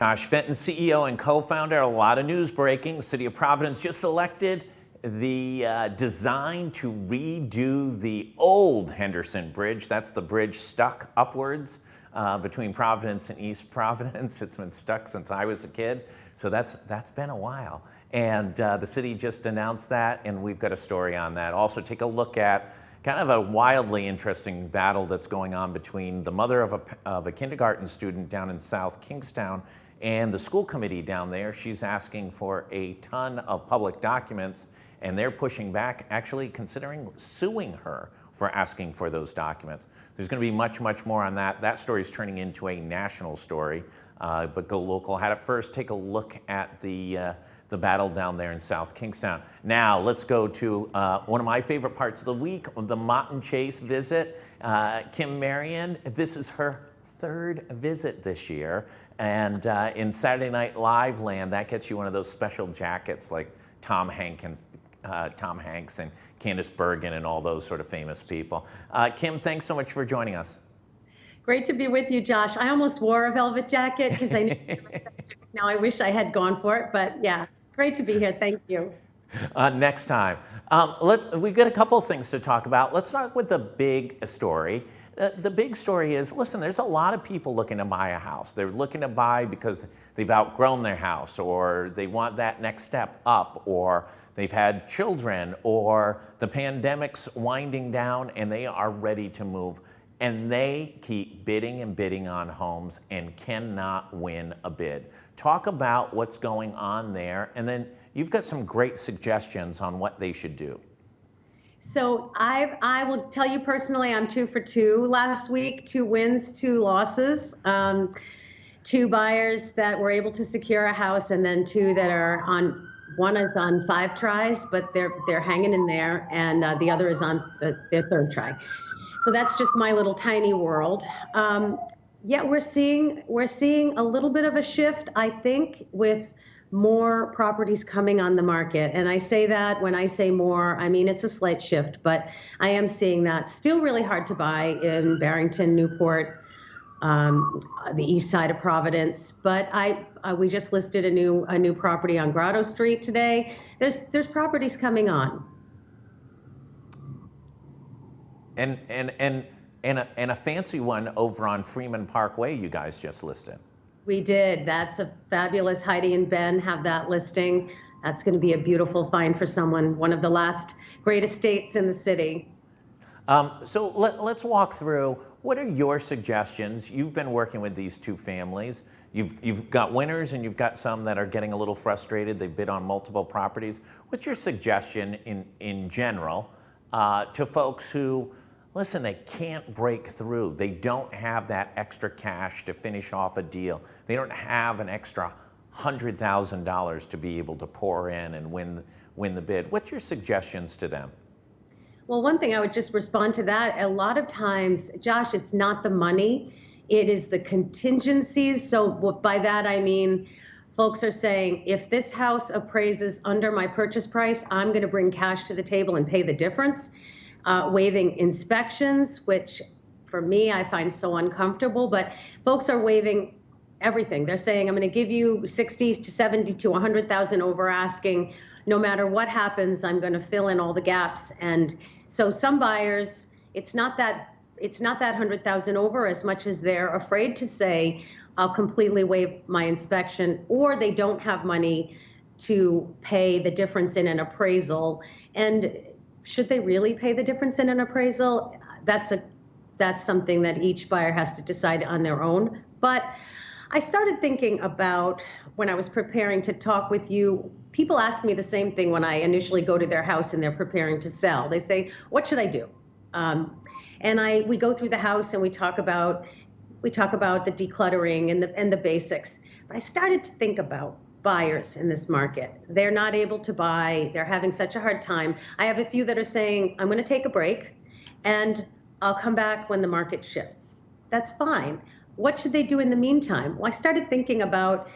Josh Fenton, CEO and co-founder. A lot of news breaking. The City of Providence just selected the design to redo the old Henderson Bridge. That's the bridge stuck upwards between Providence and East Providence. It's been stuck since I was a kid, so that's been a while. And the city just announced that, and we've got a story on that. Also, take a look at kind of a wildly interesting battle that's going on between the mother of a kindergarten student down in South Kingstown and the school committee down there. She's asking for a ton of public documents, and they're pushing back, actually considering suing her for asking for those documents. There's going to be much, much more on that. That story is turning into a national story, but GoLocal had it first. Take a look at the battle down there in South Kingstown. Now, let's go to one of my favorite parts of the week, the Mott Chace visit. Kim Marion, this is her third visit this year. And in Saturday Night Live land, that gets you one of those special jackets like Tom Hanks and Candice Bergen and all those sort of famous people. Kim, thanks so much for joining us. Great to be with you, Josh. I almost wore a velvet jacket because I knew now I wish I had gone for it, but yeah, great to be here. Thank you. Next time. We've got a couple of things to talk about. Let's start with the big story. The big story is, listen, there's a lot of people looking to buy a house. They're looking to buy because they've outgrown their house, or they want that next step up, or they've had children, or the pandemic's winding down and they are ready to move. And they keep bidding and bidding on homes and cannot win a bid. Talk about what's going on there, and then you've got some great suggestions on what they should do. So I will tell you personally, I'm 2 for 2 last week, 2 wins, 2 losses, 2 buyers that were able to secure a house, and then 2 that are on, one is on 5 tries, but they're hanging in there, and the other is on their 3rd try. So that's just my little tiny world. Yeah, we're seeing a little bit of a shift, I think, with more properties coming on the market. And I say that when I say more, I mean, it's a slight shift, but I am seeing that. Still really hard to buy in Barrington, Newport, the east side of Providence. But we just listed a new property on Grotto Street today. There's properties coming on. And a fancy one over on Freeman Parkway you guys just listed. We did. That's a fabulous. Heidi and Ben have that listing. That's going to be a beautiful find for someone, one of the last great estates in the city. So let's walk through, what are your suggestions? You've been working with these 2 families. You've got winners and you've got some that are getting a little frustrated. They bid on multiple properties. What's your suggestion in general to folks who, listen, they can't break through. They don't have that extra cash to finish off a deal. They don't have an extra $100,000 to be able to pour in and win the bid. What's your suggestions to them? Well, one thing I would just respond to that, a lot of times, Josh, it's not the money, it is the contingencies. So by that I mean, folks are saying, if this house appraises under my purchase price, I'm going to bring cash to the table and pay the difference. Waiving inspections, which for me, I find so uncomfortable, but folks are waiving everything. They're saying, I'm going to give you 60 to 70 to 100,000 over asking. No matter what happens, I'm going to fill in all the gaps. And so some buyers, it's not that 100,000 over as much as they're afraid to say, I'll completely waive my inspection, or they don't have money to pay the difference in an appraisal. And should they really pay the difference in an appraisal? That's something that each buyer has to decide on their own. But I started thinking about, when I was preparing to talk with you, people ask me the same thing when I initially go to their house and they're preparing to sell. They say, what should I do? And we go through the house and we talk about the decluttering and the basics. But I started to think about buyers in this market. They're not able to buy. They're having such a hard time. I have a few that are saying, I'm going to take a break and I'll come back when the market shifts. That's fine. What should they do in the meantime? Well, I started thinking about,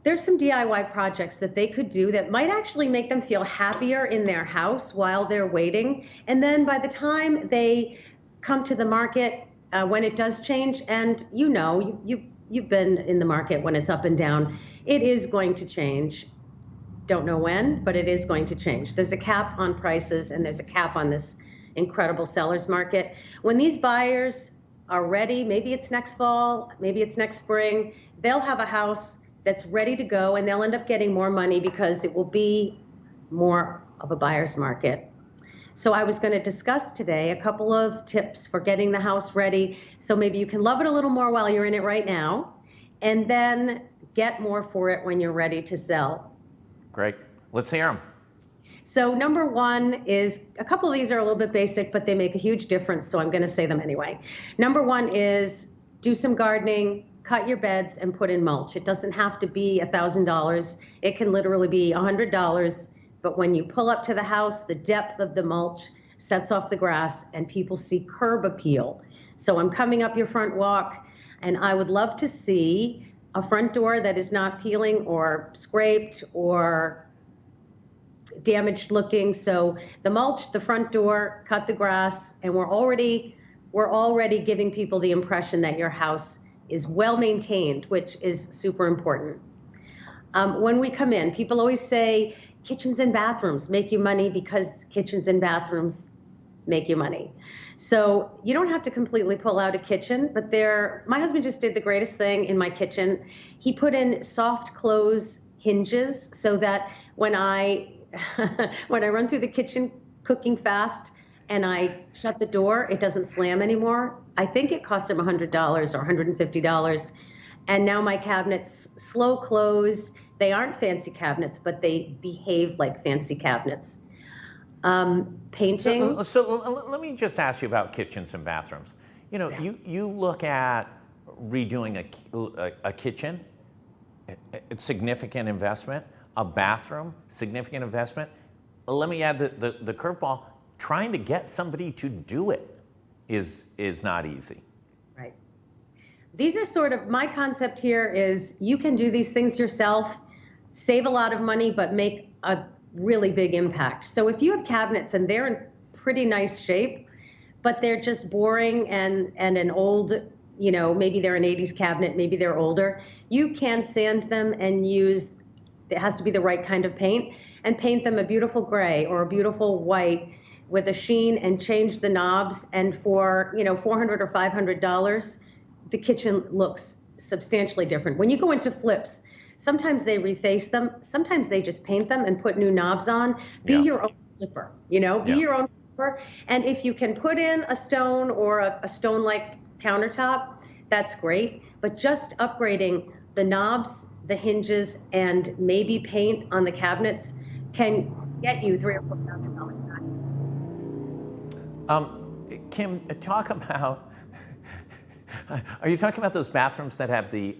there's some DIY projects that they could do that might actually make them feel happier in their house while they're waiting. And then by the time they come to the market, when it does change, and you you've been in the market when it's up and down. It is going to change. Don't know when, but it is going to change. There's a cap on prices and there's a cap on this incredible seller's market. When these buyers are ready, maybe it's next fall, maybe it's next spring, they'll have a house that's ready to go and they'll end up getting more money because it will be more of a buyer's market. So I was going to discuss today a couple of tips for getting the house ready. So maybe you can love it a little more while you're in it right now, and then get more for it when you're ready to sell. Great. Let's hear them. So number one is, a couple of these are a little bit basic, but they make a huge difference. So I'm going to say them anyway. Number one is do some gardening, cut your beds and put in mulch. It doesn't have to be $1,000. It can literally be $100. But when you pull up to the house, the depth of the mulch sets off the grass and people see curb appeal. So I'm coming up your front walk and I would love to see a front door that is not peeling or scraped or damaged looking. So the mulch, the front door, cut the grass, and we're already giving people the impression that your house is well maintained, which is super important. When we come in, people always say kitchens and bathrooms make you money because kitchens and bathrooms make you money. So you don't have to completely pull out a kitchen, but my husband just did the greatest thing in my kitchen. He put in soft close hinges so that when I run through the kitchen cooking fast and I shut the door, it doesn't slam anymore. I think it cost him $100 or $150. And now my cabinets slow close. They aren't fancy cabinets, but they behave like fancy cabinets. Painting. So let me just ask you about kitchens and bathrooms. You know, Yeah. you look at redoing a kitchen, it's significant investment. A bathroom, significant investment. Let me add the curveball. Trying to get somebody to do it is not easy. Right. These are sort of, my concept here is you can do these things yourself, save a lot of money, but make a really big impact. So if you have cabinets and they're in pretty nice shape, but they're just boring and an old, you know, maybe they're an 80s cabinet, maybe they're older, you can sand them and use, it has to be the right kind of paint, and paint them a beautiful gray or a beautiful white with a sheen and change the knobs. And for, you know, $400 or $500, the kitchen looks substantially different. When you go into flips, sometimes they reface them, sometimes they just paint them and put new knobs on. Be your own flipper, you know, be your own flipper. And if you can put in a stone or a stone-like countertop, that's great. But just upgrading the knobs, the hinges, and maybe paint on the cabinets can get you $3,000 or $4,000 back. Kim, talk about, are you talking about those bathrooms that have the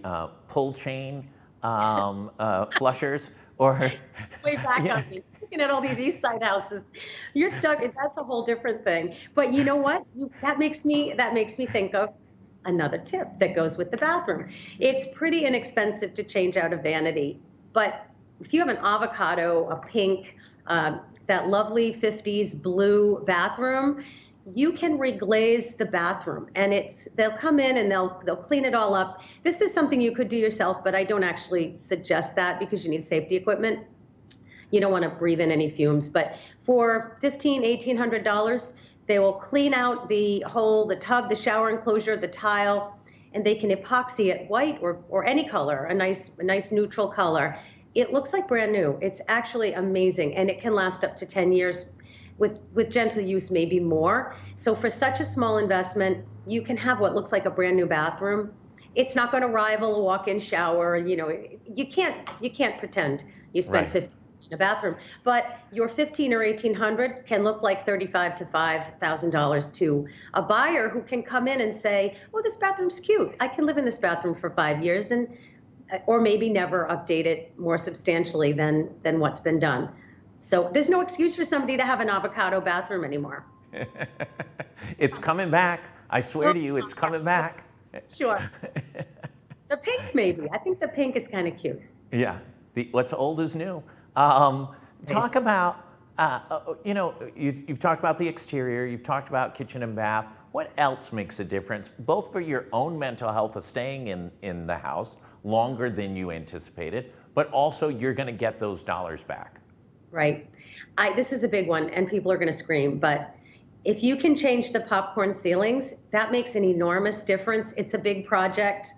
pull chain flushers? Or Way back on me, looking at all these East Side houses. You're stuck, that's a whole different thing. But you know what? That makes me think of another tip that goes with the bathroom. It's pretty inexpensive to change out a vanity, but if you have an avocado, a pink, that lovely 50s blue bathroom, you can reglaze the bathroom, and they'll come in and they'll clean it all up. This is something you could do yourself, but I don't actually suggest that because you need safety equipment. You don't want to breathe in any fumes, but for $1,500, $1,800, they will clean out the tub, the shower enclosure, the tile, and they can epoxy it white or any color, a nice neutral color. It looks like brand new. It's actually amazing, and it can last up to 10 years. With gentle use, maybe more. So for such a small investment, you can have what looks like a brand new bathroom. It's not going to rival a walk-in shower. You know, you can't pretend you spent $50 in a bathroom, but your $1,500 or $1,800 can look like $35,000 to $5,000 to a buyer who can come in and say, "Oh, this bathroom's cute. I can live in this bathroom for 5 years," or maybe never update it more substantially than what's been done. So there's no excuse for somebody to have an avocado bathroom anymore. It's coming back. I swear to you, it's coming back. Sure. The pink, maybe. I think the pink is kind of cute. Yeah. What's old is new. Talk about You've talked about the exterior, you've talked about kitchen and bath. What else makes a difference, both for your own mental health of staying in the house longer than you anticipated, but also you're going to get those dollars back? Right. This is a big one, and people are going to scream, but if you can change the popcorn ceilings, that makes an enormous difference. It's a big project.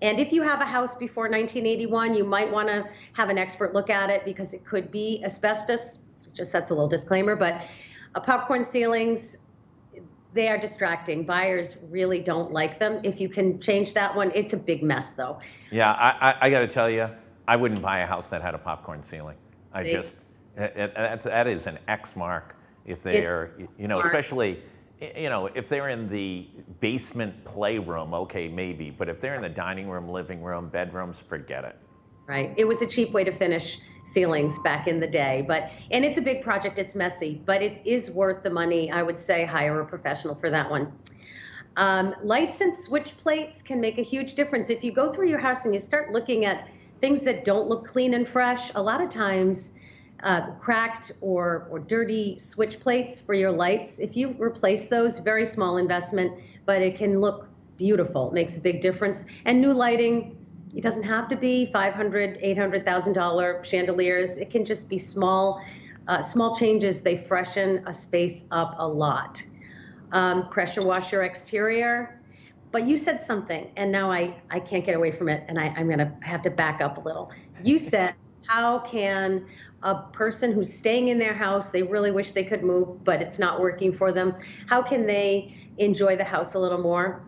And if you have a house before 1981, you might want to have an expert look at it because it could be asbestos. Just that's a little disclaimer, but popcorn ceilings, they are distracting. Buyers really don't like them. If you can change that one, it's a big mess though. Yeah, I got to tell you, I wouldn't buy a house that had a popcorn ceiling. I See? just, that is an X mark if they're, especially, if they're in the basement playroom, okay, maybe. But if they're in the dining room, living room, bedrooms, forget it. Right. It was a cheap way to finish ceilings back in the day, and it's a big project. It's messy, but it is worth the money. I would say hire a professional for that one. Lights and switch plates can make a huge difference. If you go through your house and you start looking at things that don't look clean and fresh, a lot of times cracked or dirty switch plates for your lights, if you replace those, very small investment, but it can look beautiful. It makes a big difference. And new lighting, it doesn't have to be $500,000, $800,000 chandeliers. It can just be small changes. They freshen a space up a lot. Pressure wash your exterior. But you said something, and now I can't get away from it, and I'm going to have to back up a little. You said, how can a person who's staying in their house, they really wish they could move, but it's not working for them, how can they enjoy the house a little more?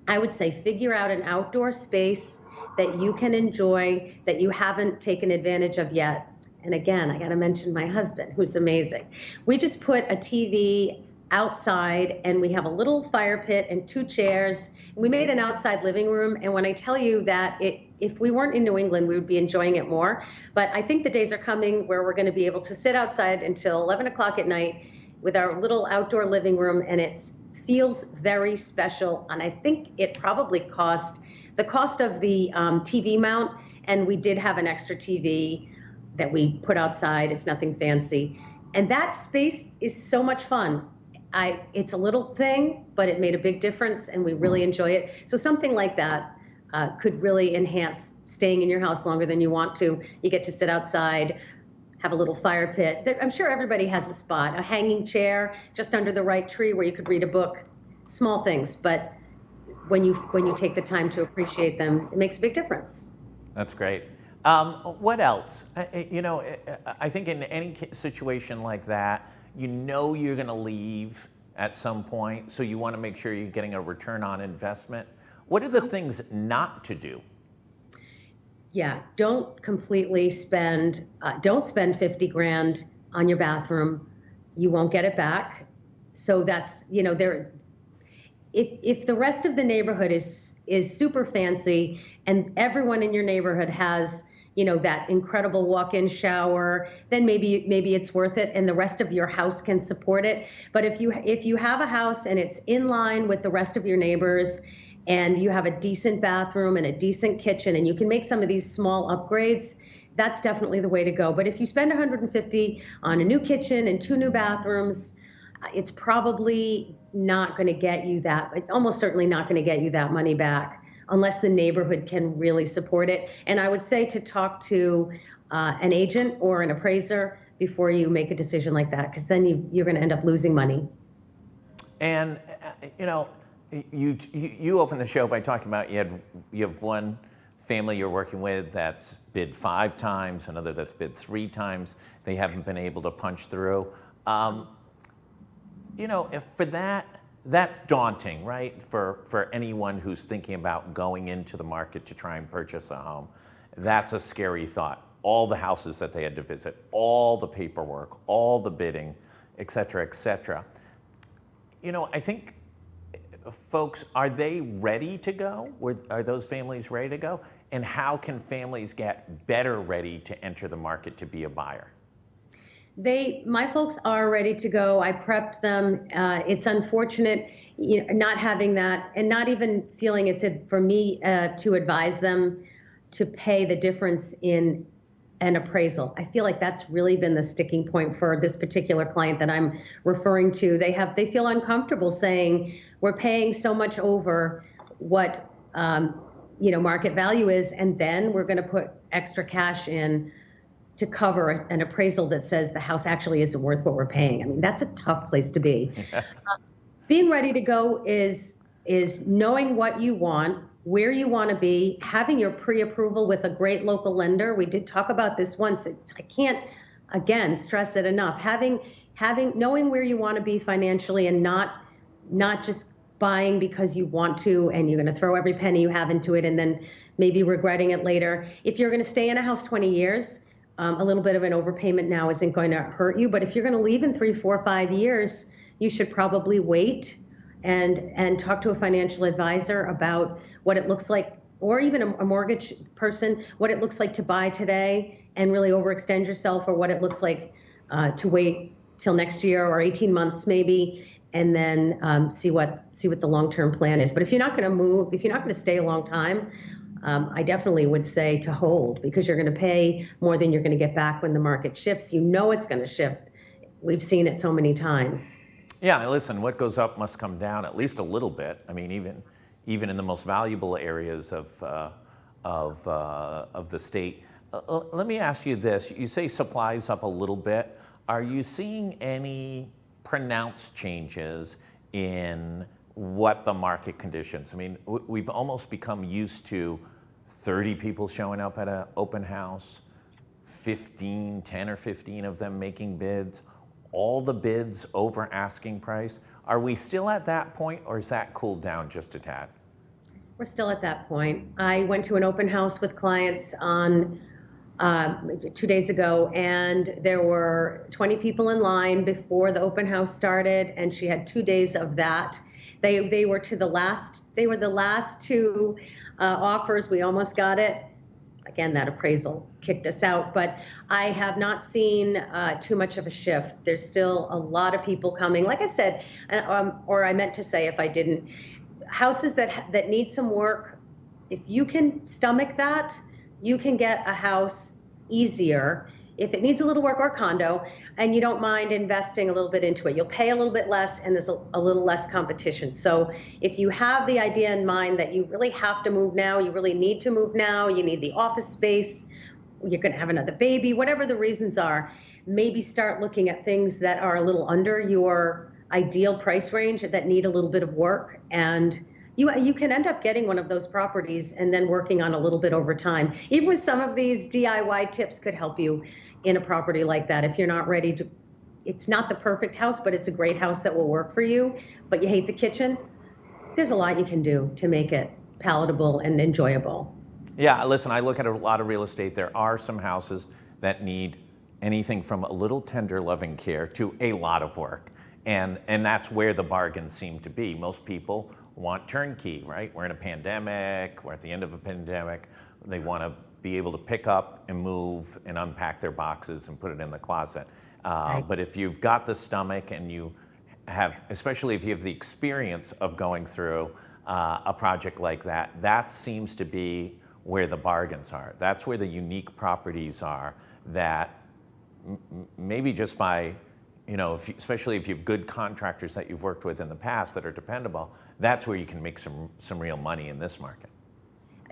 I would say figure out an outdoor space that you can enjoy, that you haven't taken advantage of yet. And again, I got to mention my husband, who's amazing. We just put a TV outside, and we have a little fire pit and 2 chairs. We made an outside living room, and when I tell you that if we weren't in New England, we would be enjoying it more. But I think the days are coming where we're going to be able to sit outside until 11 o'clock at night with our little outdoor living room, and it feels very special. And I think it probably cost the cost of the TV mount, and we did have an extra TV that we put outside. It's nothing fancy. And that space is so much fun. It's a little thing, but it made a big difference, and we really enjoy it. So something like that could really enhance staying in your house longer than you want to. You get to sit outside, have a little fire pit. I'm sure everybody has a spot, a hanging chair just under the right tree where you could read a book. Small things, but when you take the time to appreciate them, it makes a big difference. That's great. What else? I think in any situation like that, you're going to leave at some point, so you want to make sure you're getting a return on investment. What are the things not to do? Yeah, don't completely spend, don't spend 50 grand on your bathroom. You won't get it back. So that's, if the rest of the neighborhood is super fancy and everyone in your neighborhood has, that incredible walk-in shower, then maybe it's worth it and the rest of your house can support it. But if you have a house and it's in line with the rest of your neighbors and you have a decent bathroom and a decent kitchen and you can make some of these small upgrades, that's definitely the way to go. But if you spend 150 on a new kitchen and 2 new bathrooms, it's probably not going to get you almost certainly not going to get you that money back unless the neighborhood can really support it. And I would say to talk to an agent or an appraiser before you make a decision like that, because then you're going to end up losing money. And you opened the show by talking about you have one family you're working with that's bid 5 times, another that's bid 3 times. They haven't been able to punch through. If for that's daunting, right? For anyone who's thinking about going into the market to try and purchase a home, that's a scary thought. All the houses that they had to visit, all the paperwork, all the bidding, et cetera, et cetera. I think folks, are they ready to go? Are those families ready to go? And how can families get better ready to enter the market to be a buyer? My folks are ready to go. I prepped them. It's unfortunate, not having that and not even feeling it's for me to advise them to pay the difference in an appraisal. I feel like that's really been the sticking point for this particular client that I'm referring to. They feel uncomfortable saying we're paying so much over what market value is, and then we're going to put extra cash in to cover an appraisal that says the house actually isn't worth what we're paying. I mean, that's a tough place to be. Being ready to go is knowing what you want, where you want to be, having your pre-approval with a great local lender. We did talk about this once. I can't, again, stress it enough. Knowing where you want to be financially, and not just buying because you want to and you're going to throw every penny you have into it and then maybe regretting it later. If you're going to stay in a house 20 years, a little bit of an overpayment now isn't going to hurt you. But if you're going to leave in 3, 4, 5 years, you should probably wait and talk to a financial advisor about what it looks like, or even a mortgage person, what it looks like to buy today and really overextend yourself, or what it looks like to wait till next year or 18 months maybe, and then see what the long-term plan is. But if you're not going to move, if you're not going to stay a long time, I definitely would say to hold, because you're going to pay more than you're going to get back when the market shifts. You know it's going to shift. We've seen it so many times. Yeah, listen, what goes up must come down at least a little bit. I mean, even in the most valuable areas of the state. Let me ask you this. You say supply's up a little bit. Are you seeing any pronounced changes in what the market conditions? I mean, we've almost become used to 30 people showing up at an open house, 10 or 15 of them making bids, all the bids over asking price. Are we still at that point, or is that cooled down just a tad? We're still at that point. I went to an open house with clients on 2 days ago, and there were 20 people in line before the open house started, and she had 2 days of that. They were the last two offers. We almost got it. Again, that appraisal kicked us out, but I have not seen too much of a shift. There's still a lot of people coming. Like I said, or I meant to say, if I didn't, houses that need some work, if you can stomach that, you can get a house easier if it needs a little work, or condo, and you don't mind investing a little bit into it. You'll pay a little bit less, and there's a little less competition. So if you have the idea in mind that you really have to move now, you really need to move now, you need the office space, you're going to have another baby, whatever the reasons are, maybe start looking at things that are a little under your ideal price range, that need a little bit of work, and you can end up getting one of those properties and then working on a little bit over time. Even with some of these DIY tips could help you in a property like that. If you're not ready to, it's not the perfect house, but it's a great house that will work for you, but you hate the kitchen, there's a lot you can do to make it palatable and enjoyable. Yeah, listen, I look at a lot of real estate. There are some houses that need anything from a little tender loving care to a lot of work. And that's where the bargains seem to be. Most people want turnkey, right? We're in a pandemic, we're at the end of a pandemic. They want to be able to pick up and move and unpack their boxes and put it in the closet. Right. But if you've got the stomach and you have, especially if you have the experience of going through a project like that, that seems to be where the bargains are. That's where the unique properties are that maybe just by, especially if you have good contractors that you've worked with in the past that are dependable, that's where you can make some real money in this market.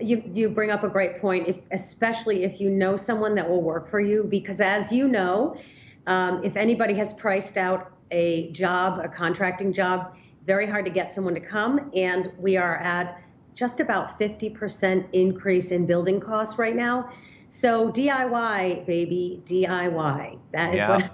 You bring up a great point, especially if you know someone that will work for you, because as you know, if anybody has priced out a job, a contracting job, very hard to get someone to come, and we are at just about 50% increase in building costs right now. So DIY, baby, DIY. That is what I'm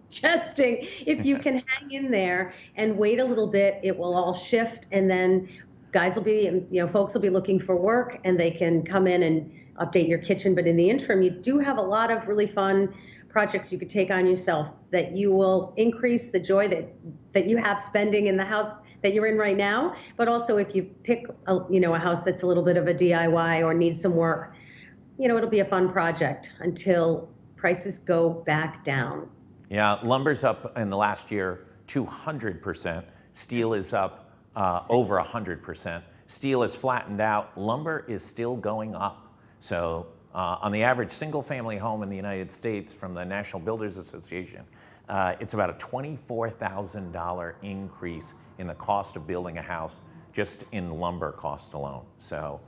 suggesting. If you can hang in there and wait a little bit, it will all shift, and then guys will be, folks will be looking for work, and they can come in and update your kitchen. But in the interim, you do have a lot of really fun projects you could take on yourself that you will increase the joy that you have spending in the house that you're in right now. But also, if you pick a house that's a little bit of a DIY or needs some work, it'll be a fun project until prices go back down. Yeah, lumber's up in the last year 200%. Steel is up over 100%. Steel is flattened out. Lumber is still going up. So On the average single-family home in the United States from the National Builders Association, it's about a $24,000 increase in the cost of building a house just in lumber cost alone. So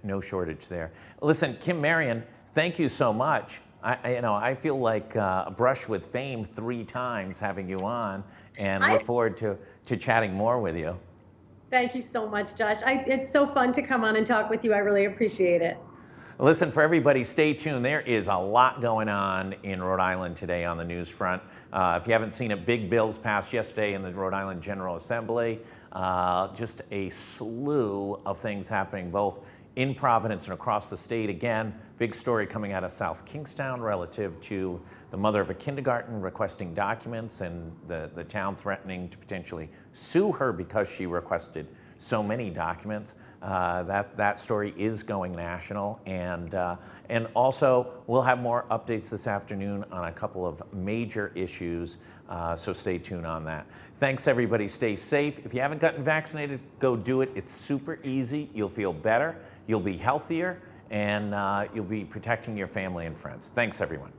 no shortage there. Listen, Kim Marion, thank you so much. I feel like a brush with fame 3 times having you on, and look forward to chatting more with you. Thank you so much, Josh. It's so fun to come on and talk with you. I really appreciate it. Listen, for everybody, stay tuned. There is a lot going on in Rhode Island today on the news front. If you haven't seen it, big bills passed yesterday in the Rhode Island General Assembly. Just a slew of things happening both in Providence and across the state. Again, big story coming out of South Kingstown relative to the mother of a kindergarten requesting documents and the town threatening to potentially sue her because she requested so many documents. That story is going national, and also we'll have more updates this afternoon on a couple of major issues, so stay tuned on that. Thanks everybody, stay safe. If you haven't gotten vaccinated, go do it. It's super easy. You'll feel better, you'll be healthier, and you'll be protecting your family and friends. Thanks everyone.